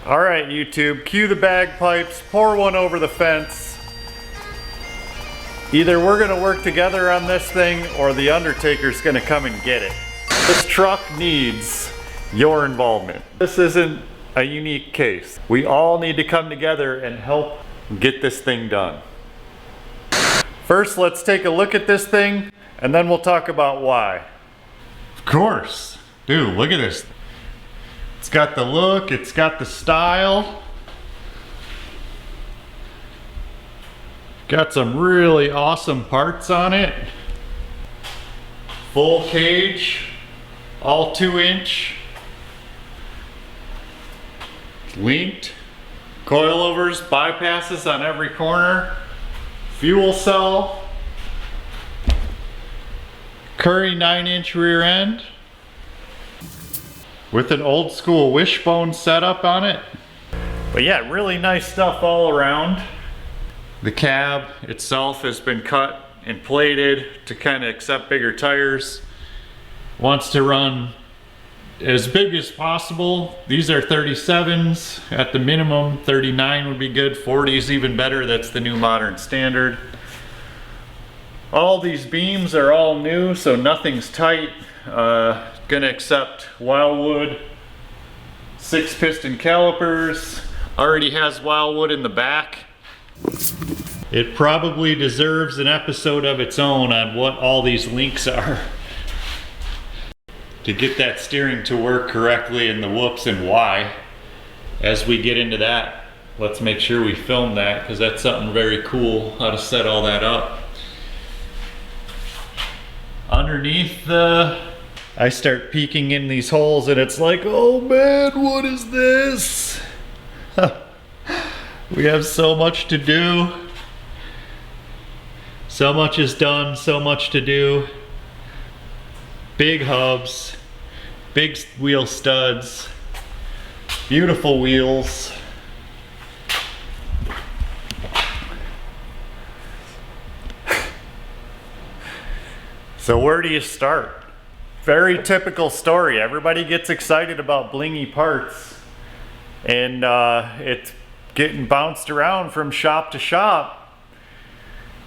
All right, YouTube, cue the bagpipes, pour one over the fence. Either we're gonna work together on this thing or the Undertaker's gonna come and get it. This truck needs your involvement. This isn't a unique case. We all need to come together and help get this thing done. First, let's take a look at this thing and then we'll talk about why. Of course. Dude, look at this. It's got the look, it's got the style. Got some really awesome parts on it. Full cage, all 2-inch. Linked. Coilovers, bypasses on every corner. Fuel cell. Curry 9-inch rear end. With an old school wishbone setup on it. But yeah, really nice stuff all around. The cab itself has been cut and plated to kind of accept bigger tires. Wants to run as big as possible. These are 37s at the minimum. 39 would be good. 40 is even better. That's the new modern standard. All these beams are all new, so nothing's tight. Gonna accept Wildwood 6-piston calipers. Already has Wildwood in the back. It probably deserves an episode of its own on what all these links are to get that steering to work correctly and the whoops and why. As we get into that, let's make sure we film that because that's something very cool how to set all that up. Underneath I start peeking in these holes and it's like, oh man, what is this? We have so much to do. So much is done, so much to do. Big hubs, big wheel studs, beautiful wheels. So where do you start? Very typical story. Everybody gets excited about blingy parts and it's getting bounced around from shop to shop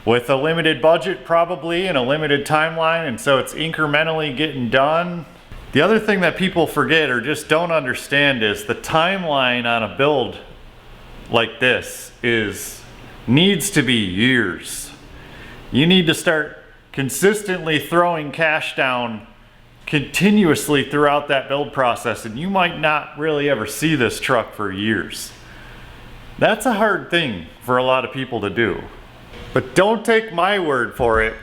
with a limited budget probably and a limited timeline, and so it's incrementally getting done. The other thing that people forget or just don't understand is the timeline on a build like this needs to be years. You need to start consistently throwing cash down continuously throughout that build process, and you might not really ever see this truck for years. That's a hard thing for a lot of people to do. But don't take my word for it.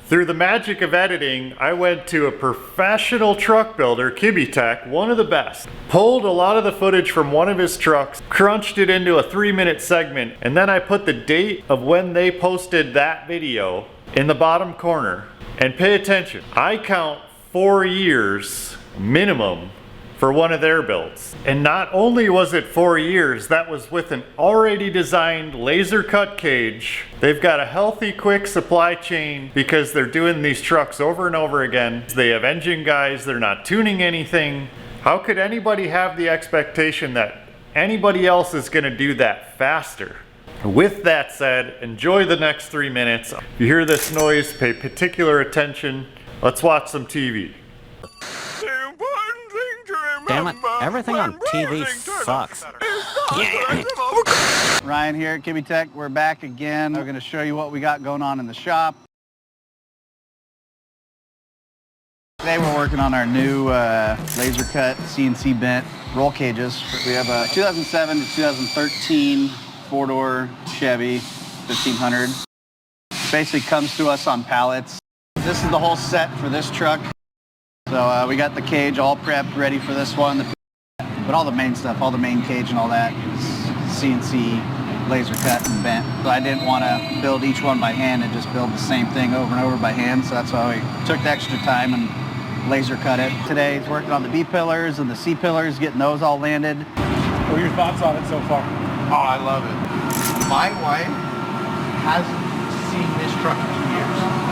Through the magic of editing, I went to a professional truck builder, Kibbetech, one of the best. Pulled a lot of the footage from one of his trucks, crunched it into a 3-minute segment, and then I put the date of when they posted that video in the bottom corner. And pay attention, I count 4 years minimum for one of their builds. And not only was it 4 years, that was with an already designed laser cut cage. They've got a healthy, quick supply chain because they're doing these trucks over and over again. They have engine guys, they're not tuning anything. How could anybody have the expectation that anybody else is gonna do that faster? With that said, enjoy the next 3 minutes. If you hear this noise, pay particular attention. Let's watch some TV. Damn it, everything on TV sucks. Ryan here at Kibbetech. We're back again. We're going to show you what we got going on in the shop. Today we're working on our new laser cut CNC bent roll cages. We have a 2007 to 2013 four-door Chevy 1500. Basically comes to us on pallets. This is the whole set for this truck. So we got the cage all prepped, ready for this one. But all the main stuff, all the main cage and all that is CNC laser cut and bent. So I didn't want to build each one by hand and just build the same thing over and over by hand. So that's why we took the extra time and laser cut it. Today he's working on the B pillars and the C pillars, getting those all landed. What are your thoughts on it so far? Oh, I love it. My wife hasn't seen this truck in 2 years.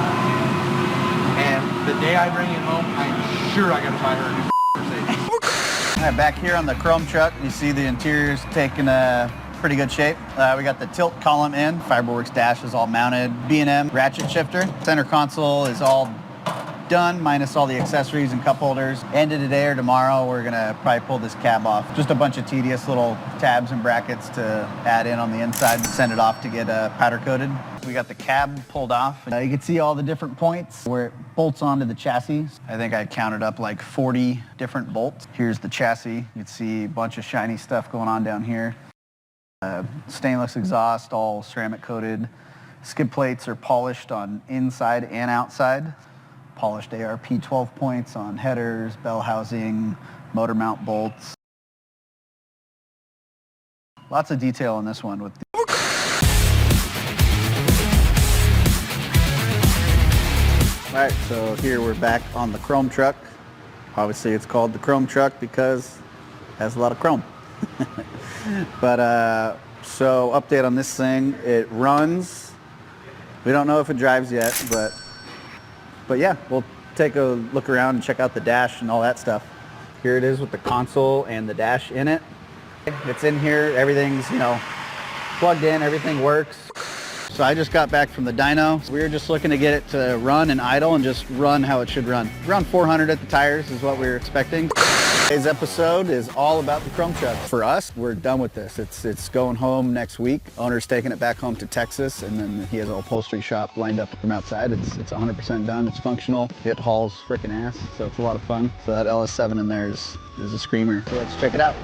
And the day I bring it home, I'm sure I gotta buy her a new Mercedes. Right, back here on the Chrome Truck, you see the interior's taking a pretty good shape. We got the tilt column in, Fiberworks dash is all mounted, B&M ratchet shifter. Center console is all done, minus all the accessories and cup holders. End of today or tomorrow, we're gonna probably pull this cab off. Just a bunch of tedious little tabs and brackets to add in on the inside and send it off to get powder coated. We got the cab pulled off. You can see all the different points where it bolts onto the chassis. I think I counted up like 40 different bolts. Here's the chassis. You can see a bunch of shiny stuff going on down here. Stainless exhaust, all ceramic coated. Skid plates are polished on inside and outside. Polished ARP 12 points on headers, bell housing, motor mount bolts. Lots of detail on this one. With All right, so here we're back on the Chrome Truck. Obviously it's called the Chrome Truck because it has a lot of chrome. But so update on this thing, it runs. We don't know if it drives yet, but yeah, we'll take a look around and check out the dash and all that stuff. Here it is with the console and the dash in it. It's in here, everything's, you know, plugged in, everything works. So I just got back from the dyno. We were just looking to get it to run and idle and just run how it should run. Around 400 at the tires is what we were expecting. Today's episode is all about the Chrome Truck. For us, we're done with this. It's going home next week. Owner's taking it back home to Texas, and then he has an upholstery shop lined up from outside. It's 100% done. It's functional. It hauls freaking ass, so it's a lot of fun. So that LS7 in there is a screamer. So let's check it out.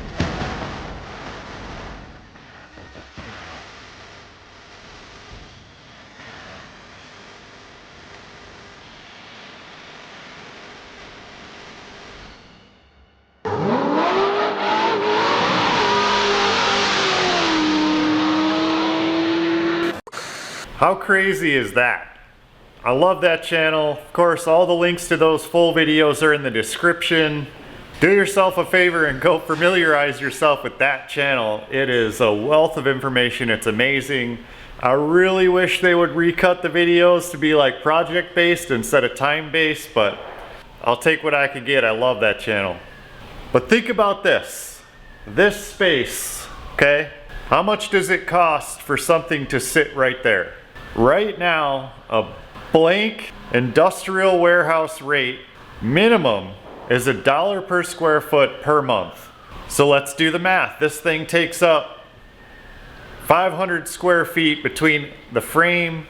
How crazy is that? I love that channel. Of course, all the links to those full videos are in the description. Do yourself a favor and go familiarize yourself with that channel. It is a wealth of information. It's amazing. I really wish they would recut the videos to be like project-based instead of time-based, but I'll take what I could get. I love that channel. But think about this. This space, okay? How much does it cost for something to sit right there? Right now, a blank industrial warehouse rate minimum is $1 per square foot per month. So let's do the math. This thing takes up 500 square feet between the frame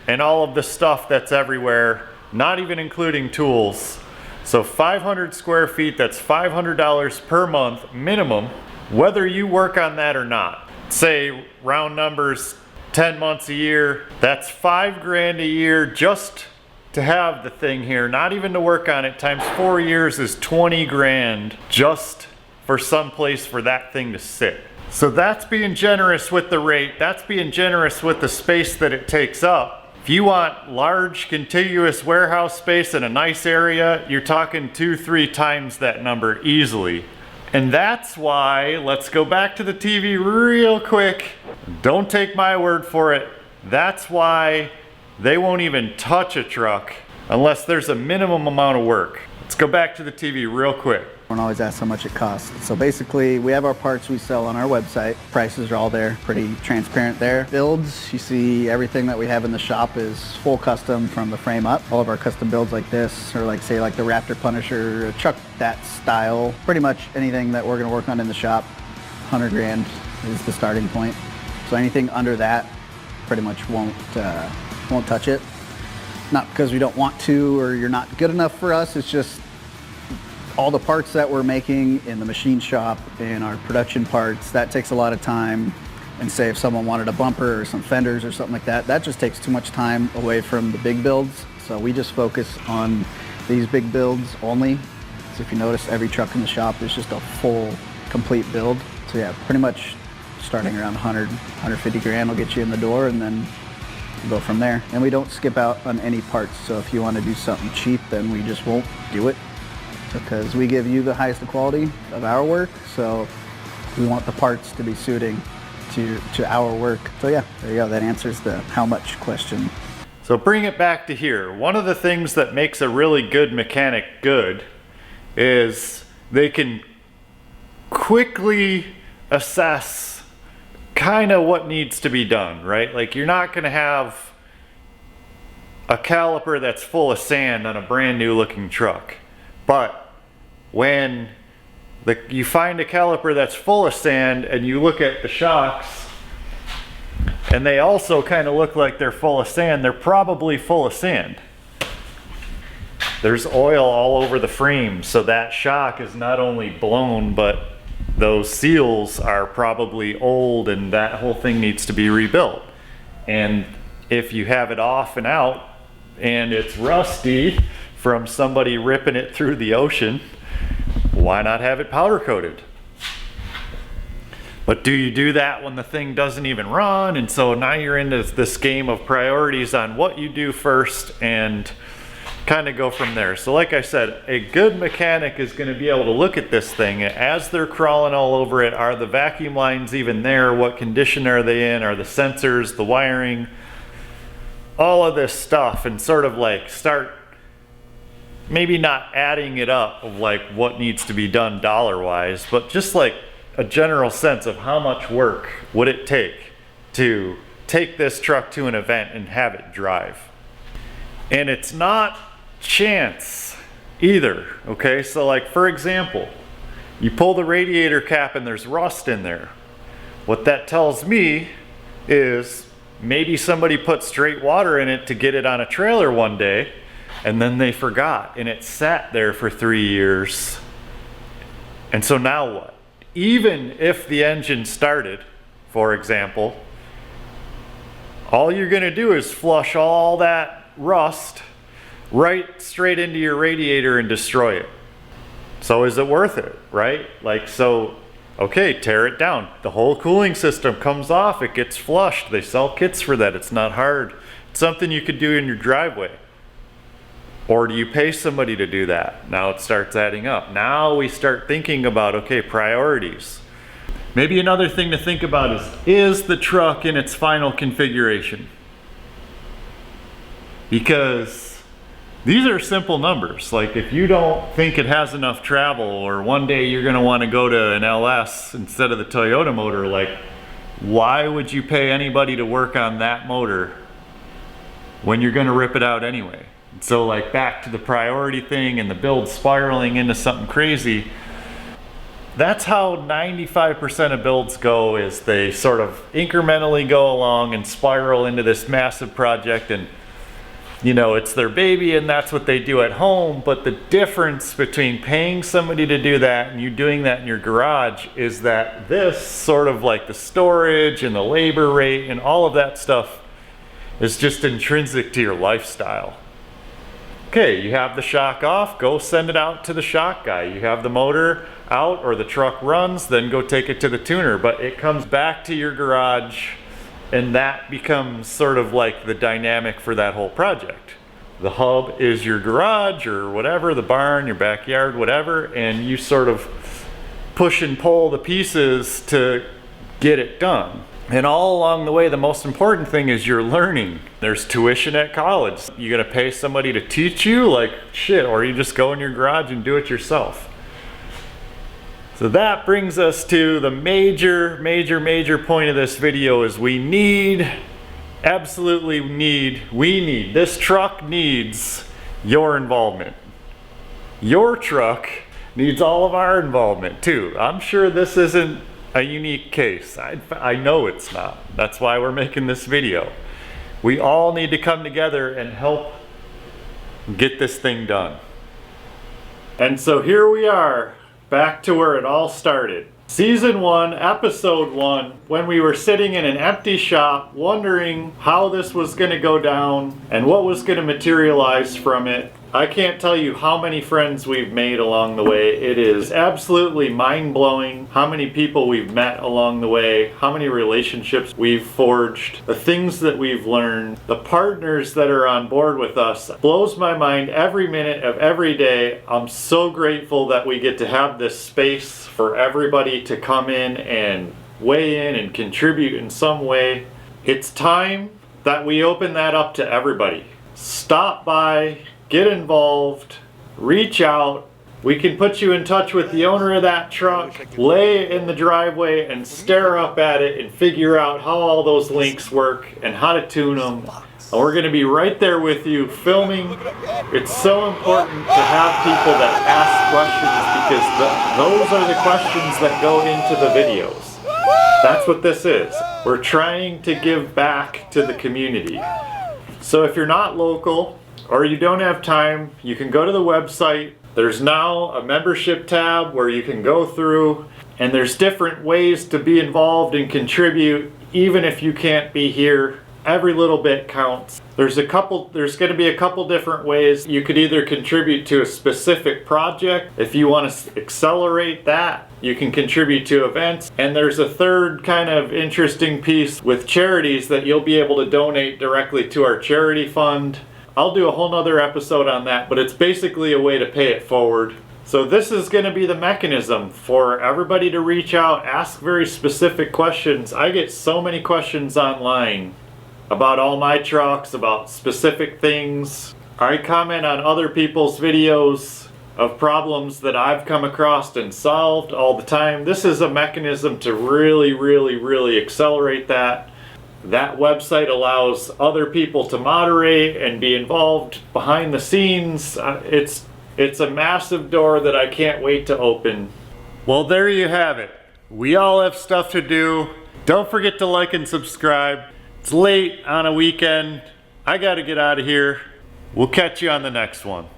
and all of the stuff that's everywhere, not even including tools. So 500 square feet, that's $500 per month minimum, whether you work on that or not. Say round numbers, 10 months a year, that's $5 grand a year just to have the thing here, not even to work on it, times 4 years is 20 grand just for some place for that thing to sit. So that's being generous with the rate, that's being generous with the space that it takes up. If you want large contiguous warehouse space in a nice area, you're talking 2-3 times that number easily. And that's why, let's go back to the TV real quick. Don't take my word for it. That's why they won't even touch a truck unless there's a minimum amount of work. Let's go back to the TV real quick. Everyone always asks how much it costs. So basically, we have our parts we sell on our website. Prices are all there, pretty transparent there. Builds, you see everything that we have in the shop is full custom from the frame up. All of our custom builds like this, or like say like the Raptor Punisher, a truck that style. Pretty much anything that we're gonna work on in the shop, 100 grand is the starting point. So anything under that pretty much won't touch it. Not because we don't want to or you're not good enough for us, it's just all the parts that we're making in the machine shop and our production parts, that takes a lot of time. And say if someone wanted a bumper or some fenders or something like that, that just takes too much time away from the big builds. So we just focus on these big builds only. So if you notice, every truck in the shop is just a full, complete build. So yeah, pretty much starting around 100, 150 grand will get you in the door, and then go from there. And we don't skip out on any parts. So if you want to do something cheap, then we just won't do it, because we give you the highest quality of our work. So we want the parts to be suiting to our work. So yeah, there you go. That answers the how much question. So bring it back to here. One of the things that makes a really good mechanic good is they can quickly assess kind of what needs to be done, right? Like, you're not going to have a caliper that's full of sand on a brand new looking truck. But when you find a caliper that's full of sand and you look at the shocks and they also kind of look like they're full of sand, they're probably full of sand. There's oil all over the frame, so that shock is not only blown, but those seals are probably old and that whole thing needs to be rebuilt. And if you have it off and out and it's rusty from somebody ripping it through the ocean, why not have it powder coated? But do you do that when the thing doesn't even run? And so now you're into this game of priorities on what you do first and kind of go from there. So like I said, a good mechanic is going to be able to look at this thing as they're crawling all over it. Are the vacuum lines even there? What condition are they in? Are the sensors, the wiring, all of this stuff, and sort of like start maybe not adding it up of like what needs to be done dollar wise, but just like a general sense of how much work would it take to take this truck to an event and have it drive. And it's not chance either, okay? So like, for example, you pull the radiator cap and there's rust in there. What that tells me is maybe somebody put straight water in it to get it on a trailer one day, and then they forgot and it sat there for 3 years. And so now what? Even if the engine started, for example, all you're going to do is flush all that rust right straight into your radiator and destroy it. So is it worth it, right? Like, so, okay, tear it down. The whole cooling system comes off, it gets flushed. They sell kits for that. It's not hard. It's something you could do in your driveway. Or do you pay somebody to do that? Now it starts adding up. Now we start thinking about, okay, priorities. Maybe another thing to think about is the truck in its final configuration? Because these are simple numbers. Like, if you don't think it has enough travel, or one day you're gonna wanna go to an LS instead of the Toyota motor, like, why would you pay anybody to work on that motor when you're gonna rip it out anyway? So like, back to the priority thing and the build spiraling into something crazy, that's how 95% of builds go, is they sort of incrementally go along and spiral into this massive project, and you know, it's their baby and that's what they do at home. But the difference between paying somebody to do that and you doing that in your garage is that this sort of like the storage and the labor rate and all of that stuff is just intrinsic to your lifestyle. Okay, you have the shock off, go send it out to the shock guy. You have the motor out or the truck runs, then go take it to the tuner. But it comes back to your garage, and that becomes sort of like the dynamic for that whole project. The hub is your garage or whatever, the barn, your backyard, whatever, and you sort of push and pull the pieces to get it done. And all along the way, the most important thing is you're learning. There's tuition at college. You gonna pay somebody to teach you? Like, shit, or you just go in your garage and do it yourself. So that brings us to the major point of this video is we need, this truck needs your involvement. Your truck needs all of our involvement too. I'm sure this isn't a unique case. I know it's not. That's why we're making this video. We all need to come together and help get this thing done. And so here we are, back to where it all started. Season 1, episode 1, when we were sitting in an empty shop wondering how this was going to go down and what was going to materialize from it. I can't tell you how many friends we've made along the way. It is absolutely mind-blowing how many people we've met along the way, how many relationships we've forged, the things that we've learned, the partners that are on board with us. It blows my mind every minute of every day. I'm so grateful that we get to have this space for everybody to come in and weigh in and contribute in some way. It's time that we open that up to everybody. Stop by, get involved, reach out, we can put you in touch with the owner of that truck, lay it in the driveway and stare up at it and figure out how all those links work and how to tune them. And we're going to be right there with you filming. It's so important to have people that ask questions because those are the questions that go into the videos. That's what this is. We're trying to give back to the community. So if you're not local or you don't have time, you can go to the website. There's now a membership tab where you can go through, and there's different ways to be involved and contribute even if you can't be here. Every little bit counts. There's going to be a couple different ways. You could either contribute to a specific project. If you want to accelerate that, you can contribute to events. And there's a third kind of interesting piece with charities that you'll be able to donate directly to our charity fund. I'll do a whole nother episode on that, but it's basically a way to pay it forward. So this is going to be the mechanism for everybody to reach out, ask very specific questions. I get so many questions online about all my trucks, about specific things. I comment on other people's videos of problems that I've come across and solved all the time. This is a mechanism to really accelerate that. That website allows other people to moderate and be involved behind the scenes. It's a massive door that I can't wait to open. Well, there you have it. We all have stuff to do. Don't forget to like and subscribe. It's late on a weekend. I gotta get out of here. We'll catch you on the next one.